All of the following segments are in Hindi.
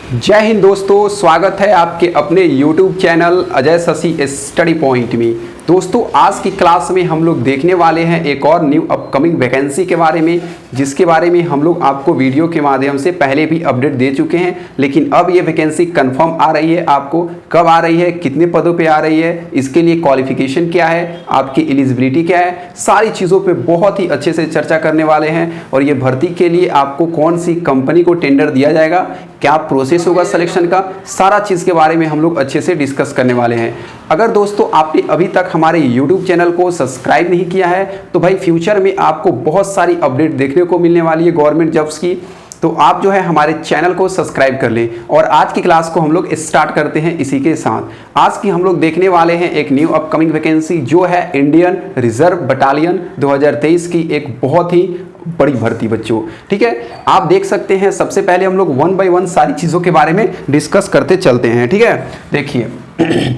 जय हिंद दोस्तों, स्वागत है आपके अपने YouTube channel Ajay Shashi study point में। दोस्तों आज की क्लास में हम लोग देखने वाले हैं एक और न्यू अपकमिंग वैकेंसी के बारे में, जिसके बारे में हम लोग आपको वीडियो के माध्यम से पहले भी अपडेट दे चुके हैं। लेकिन अब ये वैकेंसी कंफर्म आ रही है। आपको कब आ रही है, कितने पदों पे आ रही है, इसके लिए क्वालिफिकेशन क्या है, आपकी एलिजिबिलिटी क्या है, सारी चीज़ों पे बहुत ही अच्छे से चर्चा करने वाले हैं। और ये भर्ती के लिए आपको कौन सी कंपनी को टेंडर दिया जाएगा, क्या प्रोसेस होगा सिलेक्शन का, सारा चीज़ के बारे में हम लोग अच्छे से डिस्कस करने वाले हैं। अगर दोस्तों आपने अभी तक हमारे YouTube चैनल को सब्सक्राइब नहीं किया है तो भाई फ्यूचर में आपको बहुत सारी अपडेट देखने को मिलने वाली है गवर्नमेंट जॉब्स की, तो आप जो है हमारे चैनल को सब्सक्राइब कर लें। और आज की क्लास को हम लोग स्टार्ट करते हैं इसी के साथ। आज की हम लोग देखने वाले हैं एक न्यू अपकमिंग वैकेंसी जो है इंडियन रिजर्व बटालियन 2023 की एक बहुत ही बड़ी भर्ती बच्चों। ठीक है, आप देख सकते हैं। सबसे पहले हम लोग 1 बाय 1 सारी चीज़ों के बारे में डिस्कस करते चलते हैं। ठीक है, देखिए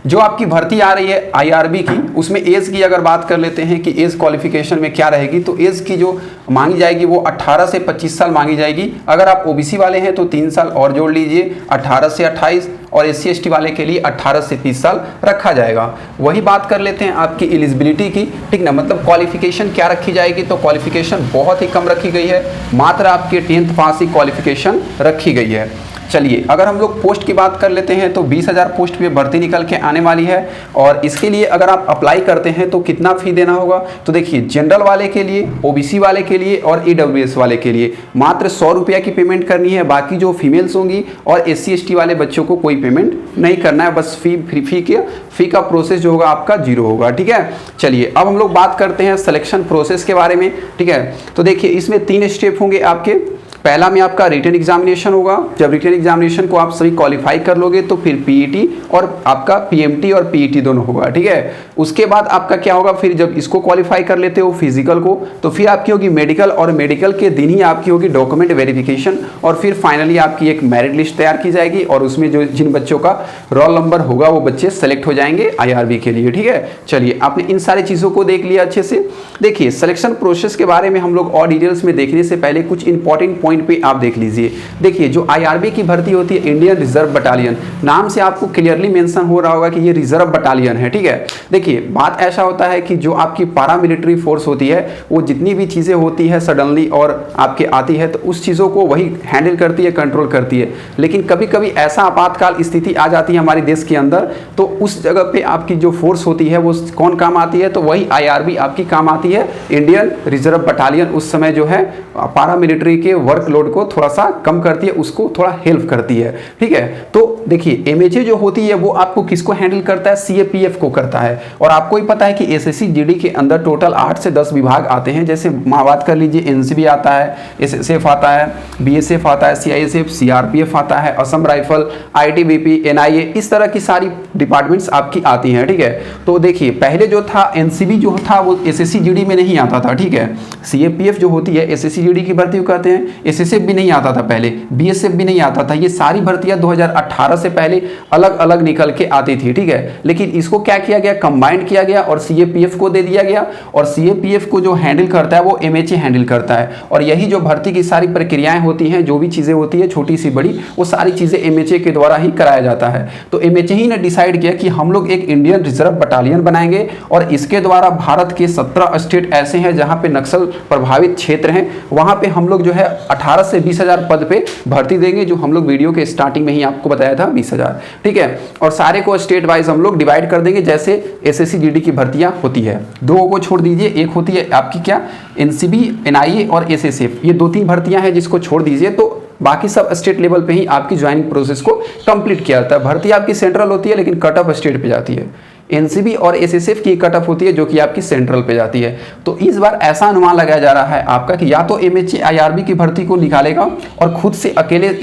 जो आपकी भर्ती आ रही है IRB की, उसमें एज की अगर बात कर लेते हैं कि एज क्वालिफिकेशन में क्या रहेगी, तो एज की जो मांगी जाएगी वो 18 से 25 साल मांगी जाएगी। अगर आप OBC वाले हैं तो 3 साल और जोड़ लीजिए, 18 से 28, और SC ST वाले के लिए 18 से 30 साल रखा जाएगा। वही बात कर लेते हैं आपकी एलिजिबिलिटी की। ठीक ना, मतलब क्वालिफिकेशन क्या रखी जाएगी, तो क्वालिफिकेशन बहुत ही कम रखी गई है, मात्र आपके 10th पास ही क्वालिफिकेशन रखी गई है। चलिए अगर हम लोग पोस्ट की बात कर लेते हैं तो 20,000 पोस्ट पे भर्ती निकल के आने वाली है। और इसके लिए अगर आप अप्लाई करते हैं तो कितना फ़ी देना होगा, तो देखिए जनरल वाले के लिए, OBC वाले के लिए और EWS वाले के लिए मात्र 100 रुपया की पेमेंट करनी है। बाकी जो फीमेल्स होंगी और SC ST वाले बच्चों को कोई पेमेंट नहीं करना है, बस फ़ी का प्रोसेस जो होगा आपका 0 होगा। ठीक है, चलिए अब हम लोग बात करते हैं सिलेक्शन प्रोसेस के बारे में। ठीक है, तो देखिए इसमें 3 स्टेप होंगे आपके। पहला में आपका रिटन एग्जामिनेशन होगा। जब रिटन एग्जामिनेशन को आप सभी क्वालिफाई कर लोगे तो फिर PET और आपका PMT और PET दोनों होगा। ठीक है, उसके बाद आपका क्या होगा, फिर जब इसको क्वालिफाई कर लेते हो फिजिकल को, तो फिर आपकी होगी मेडिकल, और मेडिकल के दिन ही आपकी होगी डॉक्यूमेंट वेरिफिकेशन, और फिर फाइनली आपकी एक मेरिट लिस्ट तैयार की जाएगी और उसमें जो जिन बच्चों का रोल नंबर होगा वो बच्चे सेलेक्ट हो जाएंगे IRB के लिए। ठीक है, चलिए आपने इन सारी चीज़ों को देख लिया अच्छे से। देखिए सिलेक्शन प्रोसेस के बारे में हम लोग और डिटेल्स में देखने से पहले कुछ इंपॉर्टेंट पॉइंट पे आप देख लीजिए। देखिए जो IRB की भर्ती होती है इंडियन रिजर्व बटालियन, नाम से आपको क्लियरली मेंशन हो रहा होगा कि ये रिजर्व बटालियन है। ठीक है, देखिए बात ऐसा होता है कि जो आपकी पैरामिलिट्री फोर्स होती है वो जितनी भी चीज़ें होती है सडनली और आपके आती है तो उस चीज़ों को वही हैंडल करती है, कंट्रोल करती है। लेकिन कभी कभी ऐसा आपातकाल स्थिति आ जाती है हमारे देश के अंदर, तो उस जगह पे आपकी जो फोर्स होती है वो कौन काम आती है, तो वही IRB आपकी काम आती है, इंडियन रिजर्व बटालियन। उस समय जो है पैरामिलिट्री के वर्कलोड को थोड़ा सा कम करती है, उसको थोड़ा हेल्प करती है। ठीक है, तो देखिए MHA जो होती है वो आपको किसको हैंडल करता है, CAPF को करता है। और आपको ही पता है कि SSC GD के अंदर टोटल 8 से 10 विभाग आते हैं। जैसे बात कर लीजिए NCB आता है, SSF आता है, BSF आता है, CISF, CRPF आता है, असम राइफल, ITBP, NIA, इस तरह की सारी डिपार्टमेंट्स आपकी आती हैं। ठीक है, तो देखिए पहले जो था NCB जो था वो SSC GD में नहीं आता था। ठीक है, CAPF जो होती है SSC GD की भर्ती को कहते हैं, SSF भी नहीं आता था पहले, BSF भी नहीं आता था। ये सारी भर्तियां 2018 से पहले अलग अलग निकल के आती थी। ठीक है, लेकिन इसको क्या किया गया, कंबाइंड किया गया और CAPF को दे दिया गया। और CAPF को जो हैंडल करता है वो MHA हैंडल करता है। और यही जो भर्ती की सारी प्रक्रियाएं होती हैं, जो भी चीज़ें होती है छोटी सी बड़ी, वो सारी चीज़ें MHA के द्वारा ही कराया जाता है। तो MHA ही ने डिसाइड किया कि हम लोग एक इंडियन रिजर्व बटालियन बनाएंगे और इसके द्वारा भारत के 17 स्टेट ऐसे हैं जहाँ पे नक्सल प्रभावित क्षेत्र हैं, वहाँ पे हम लोग जो है 18 से 20,000 पद पे भर्ती देंगे, जो हम लोग वीडियो के स्टार्टिंग में ही आपको बताया था 20,000। ठीक है, और सारे को स्टेट वाइज हम लोग डिवाइड कर देंगे जैसे SSC GD की भर्तियां होती है। 2 को छोड़ दीजिए, एक होती है आपकी क्या, NCB, NIA और SSF, ये 2-3 भर्तियां हैं जिसको छोड़ दीजिए, तो बाकी सब स्टेट लेवल पे ही आपकी ज्वाइनिंग प्रोसेस को कंप्लीट किया जाता है। भर्ती आपकी सेंट्रल होती है लेकिन कट ऑफ स्टेट पे जाती है। NCB और SSF की कट ऑफ होती है जो कि आपकी सेंट्रल पे जाती है। तो इस बार ऐसा अनुमान लगाया जा रहा है आपका कि या तो MHA IRB की भर्ती को निकालेगा और खुद से अकेले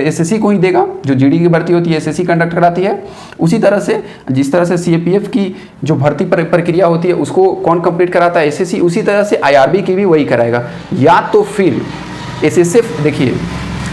SSC को ही देगा, जो GD की भर्ती होती है SSC कंडक्ट कराती है। उसी तरह से जिस तरह से CAPF की जो भर्ती प्रक्रिया होती है उसको कौन कंप्लीट कराता है, SSC, उसी तरह से IRB की भी वही कराएगा। या तो फिर SSF, देखिए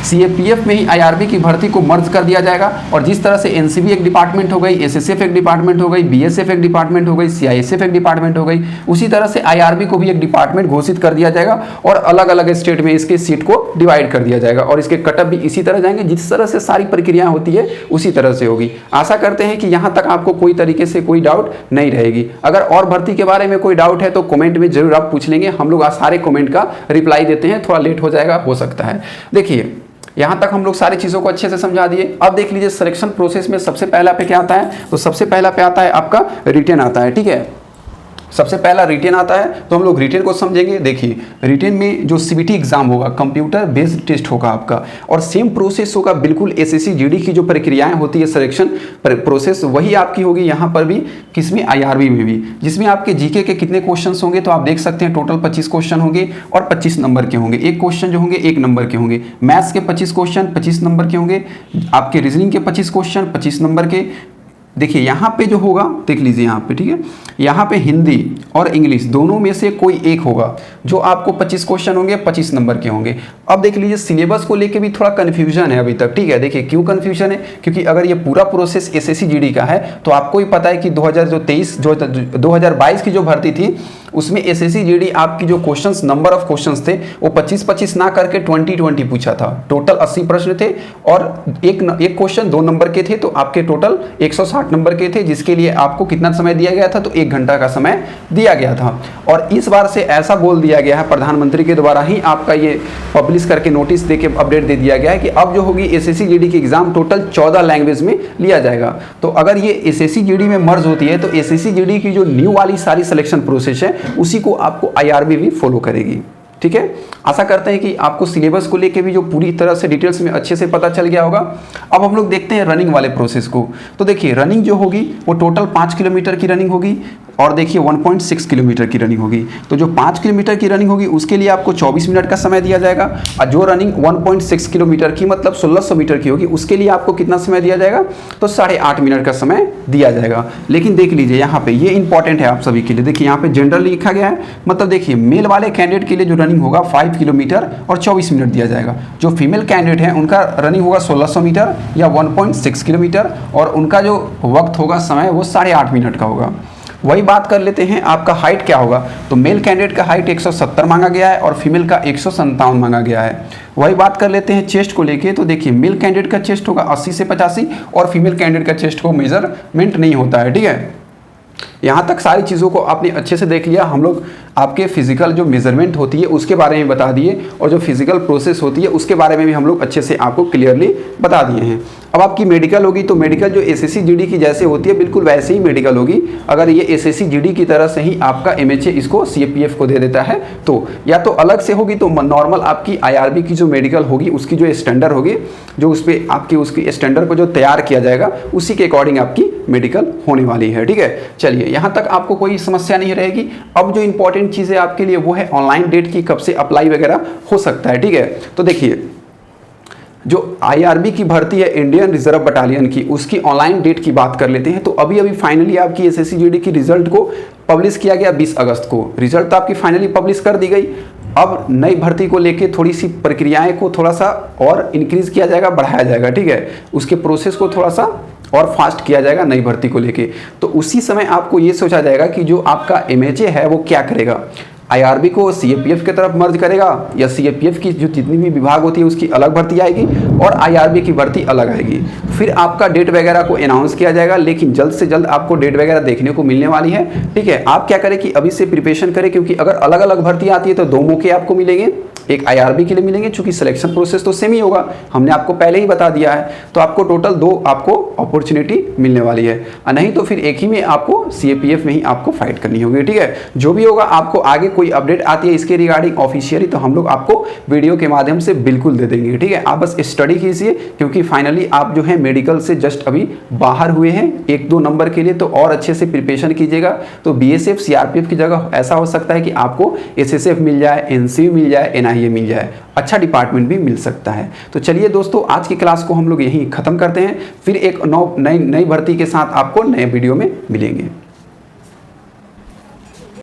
सीएपीएफ में ही आईआरबी की भर्ती को मर्ज कर दिया जाएगा। और जिस तरह से एनसीबी एक डिपार्टमेंट हो गई, एसएसएफ एक डिपार्टमेंट हो गई, बीएसएफ एक डिपार्टमेंट हो गई, सीआईएसएफ एक डिपार्टमेंट हो गई, उसी तरह से आईआरबी को भी एक डिपार्टमेंट घोषित कर दिया जाएगा और अलग अलग स्टेट में इसके सीट को डिवाइड कर दिया जाएगा और इसके कटअप भी इसी तरह जाएंगे। जिस तरह से सारी प्रक्रिया होती है उसी तरह से होगी। आशा करते हैं कि यहाँ तक आपको कोई तरीके से कोई डाउट नहीं रहेगी। अगर और भर्ती के बारे में कोई डाउट है तो कमेंट में जरूर आप पूछ लेंगे, हम लोग सारे कमेंट का रिप्लाई देते हैं। थोड़ा लेट हो जाएगा, हो सकता है। देखिए यहाँ तक हम लोग सारी चीज़ों को अच्छे से समझा दिए। अब देख लीजिए सिलेक्शन प्रोसेस में सबसे पहला पे क्या आता है, तो सबसे पहला पे आता है आपका रिटेन आता है। ठीक है, सबसे पहला रिटेन आता है, तो हम लोग रिटेन को समझेंगे। देखिए रिटेन में जो सीबीटी एग्जाम होगा, कंप्यूटर बेस्ड टेस्ट होगा आपका, और सेम प्रोसेस होगा बिल्कुल एसएससी जीडी की जो प्रक्रियाएं होती है सिलेक्शन प्रोसेस, वही आपकी होगी यहाँ पर भी, किसमें, आईआरबी में भी। जिसमें आपके जीके के कितने क्वेश्चन होंगे, तो आप देख सकते हैं टोटल 25 क्वेश्चन होंगे और 25 नंबर के होंगे। एक क्वेश्चन जो होंगे 1 नंबर के होंगे। मैथ्स के 25 क्वेश्चन 25 नंबर के होंगे। आपके रीजनिंग के 25 क्वेश्चन 25 नंबर के। देखिए यहाँ पे जो होगा, देख लीजिए यहाँ पे, ठीक है, यहाँ पे हिंदी और इंग्लिश दोनों में से कोई एक होगा जो आपको 25 क्वेश्चन होंगे, 25 नंबर के होंगे। अब देख लीजिए सिलेबस को लेके भी थोड़ा कन्फ्यूजन है अभी तक। ठीक है, देखिए क्यों कन्फ्यूजन है, क्योंकि अगर ये पूरा प्रोसेस एसएससी जीडी का है तो आपको ही पता है कि 2022 की जो भर्ती थी उसमें एसएससी जीडी आपकी जो क्वेश्चंस, नंबर ऑफ क्वेश्चंस थे वो 25-25 ना करके 20-20 पूछा था। टोटल 80 प्रश्न थे और एक क्वेश्चन 2 नंबर के थे, तो आपके टोटल 160 नंबर के थे, जिसके लिए आपको कितना समय दिया गया था, तो 1 घंटा का समय दिया गया था। और इस बार से ऐसा बोल दिया गया है प्रधानमंत्री के द्वारा ही आपका ये पब्लिश करके नोटिस देके अपडेट दे दिया गया है कि अब जो होगी एसएससी जीडी की एग्जाम टोटल 14 लैंग्वेज में लिया जाएगा। तो अगर ये एसएससी जीडी में मर्ज होती है तो एसएससी जीडी की जो न्यू वाली सारी सिलेक्शन प्रोसेस है उसी को आपको आईआरबी भी फॉलो करेगी। ठीक है, आशा करते हैं कि आपको सिलेबस को लेके भी जो पूरी तरह से डिटेल्स में अच्छे से पता चल गया होगा। अब हम लोग देखते हैं रनिंग वाले प्रोसेस को। तो देखिए रनिंग जो होगी वो टोटल 5 किलोमीटर की रनिंग होगी और देखिए 1.6 किलोमीटर की रनिंग होगी। तो जो 5 किलोमीटर की रनिंग होगी उसके लिए आपको 24 मिनट का समय दिया जाएगा, और जो रनिंग 1.6 किलोमीटर की मतलब 1600 मीटर की होगी उसके लिए आपको कितना समय दिया जाएगा, तो 8.5 मिनट का समय दिया जाएगा। लेकिन देख लीजिए यहाँ पे ये इंपॉर्टेंट है आप सभी के लिए। देखिए यहाँ पे जनरल लिखा गया है, मतलब देखिए मेल वाले कैंडिडेट के लिए जो रनिंग होगा 5 किलोमीटर और 24 मिनट दिया जाएगा। जो फीमेल कैंडिडेट है उनका रनिंग होगा 1600 मीटर या 1.6 किलोमीटर और उनका जो वक्त होगा समय वो 8.5 मिनट का होगा। वही बात कर लेते हैं आपका हाइट क्या होगा, तो मेल कैंडिडेट का हाइट 170 मांगा गया है और फीमेल का 157 मांगा गया है। वही बात कर लेते हैं चेस्ट को लेके, तो देखिए मेल कैंडिडेट का चेस्ट होगा 80 से 85 और फीमेल कैंडिडेट का चेस्ट को मेजरमेंट नहीं होता है। ठीक है, यहाँ तक सारी चीज़ों को आपने अच्छे से देख लिया। हम लोग आपके फिजिकल जो मेजरमेंट होती है उसके बारे में बता दिए और जो फिजिकल प्रोसेस होती है उसके बारे में भी हम लोग अच्छे से आपको क्लियरली बता दिए हैं। अब आपकी मेडिकल होगी, तो मेडिकल जो एसएससी जीडी की जैसे होती है बिल्कुल वैसे ही मेडिकल होगी। अगर ये एसएससी जीडी की तरह से ही आपका एमएचए इसको सीएपीएफ को दे देता है तो या तो अलग से होगी, तो नॉर्मल आपकी आईआरबी की जो मेडिकल होगी उसकी जो स्टैंडर्ड होगी, जो उस पर आपकी उसकी स्टैंडर्ड को जो तैयार किया जाएगा उसी के अकॉर्डिंग आपकी मेडिकल होने वाली है। ठीक है, चलिए यहाँ तक आपको कोई समस्या नहीं रहेगी। अब जो इंपॉर्टेंट चीज़ है आपके लिए वो है ऑनलाइन डेट की, कब से अप्लाई वगैरह हो सकता है। ठीक है, तो देखिए जो आईआरबी की भर्ती है इंडियन रिजर्व बटालियन की, उसकी ऑनलाइन डेट की बात कर लेते हैं। तो अभी फाइनली आपकी एसएससी जीडी की रिजल्ट को पब्लिश किया गया 20 अगस्त को। रिजल्ट तो आपकी फाइनली पब्लिश कर दी गई। अब नई भर्ती को लेके थोड़ी सी प्रक्रियाएं को थोड़ा सा और इंक्रीज किया जाएगा, बढ़ाया जाएगा। ठीक है, उसके प्रोसेस को थोड़ा सा और फास्ट किया जाएगा नई भर्ती को लेके। तो उसी समय आपको ये सोचा जाएगा कि जो आपका एमएचए है वो क्या करेगा, आईआरबी को सीएपीएफ की तरफ मर्ज करेगा या सीएपीएफ की जो जितनी भी विभाग होती है उसकी अलग भर्ती आएगी और आईआरबी की भर्ती अलग आएगी। फिर आपका डेट वगैरह को अनाउंस किया जाएगा, लेकिन जल्द से जल्द आपको डेट वगैरह देखने को मिलने वाली है। ठीक है, आप क्या करें कि अभी से प्रिपरेशन करें, क्योंकि अगर अलग अलग भर्ती आती है तो 2 मौके आपको मिलेंगे, एक आईआरबी के लिए मिलेंगे, चूंकि सिलेक्शन प्रोसेस तो सेम ही होगा, हमने आपको पहले ही बता दिया है। तो आपको टोटल 2 आपको अपॉर्चुनिटी मिलने वाली है, और नहीं तो फिर एक ही में आपको सीएपीएफ में ही आपको फाइट करनी होगी। ठीक है, जो भी होगा आपको आगे कोई अपडेट आती है इसके रिगार्डिंग ऑफिशियली तो हम लोग आपको वीडियो के माध्यम से बिल्कुल दे देंगे। ठीक है, आप बस स्टडी कीजिए, क्योंकि फाइनली आप जो है मेडिकल से जस्ट अभी बाहर हुए हैं 1-2 नंबर के लिए, तो और अच्छे से प्रिपरेशन कीजिएगा। तो बीएसएफ सीआरपीएफ की जगह ऐसा हो सकता है कि आपको एसएसएफ मिल जाए, एनसीयू मिल जाए, एनआईए मिल जाए, अच्छा डिपार्टमेंट भी मिल सकता है। तो चलिए दोस्तों, आज की क्लास को हम लोग यहीं खत्म करते हैं, फिर एक नई भर्ती के साथ आपको नए वीडियो में मिलेंगे।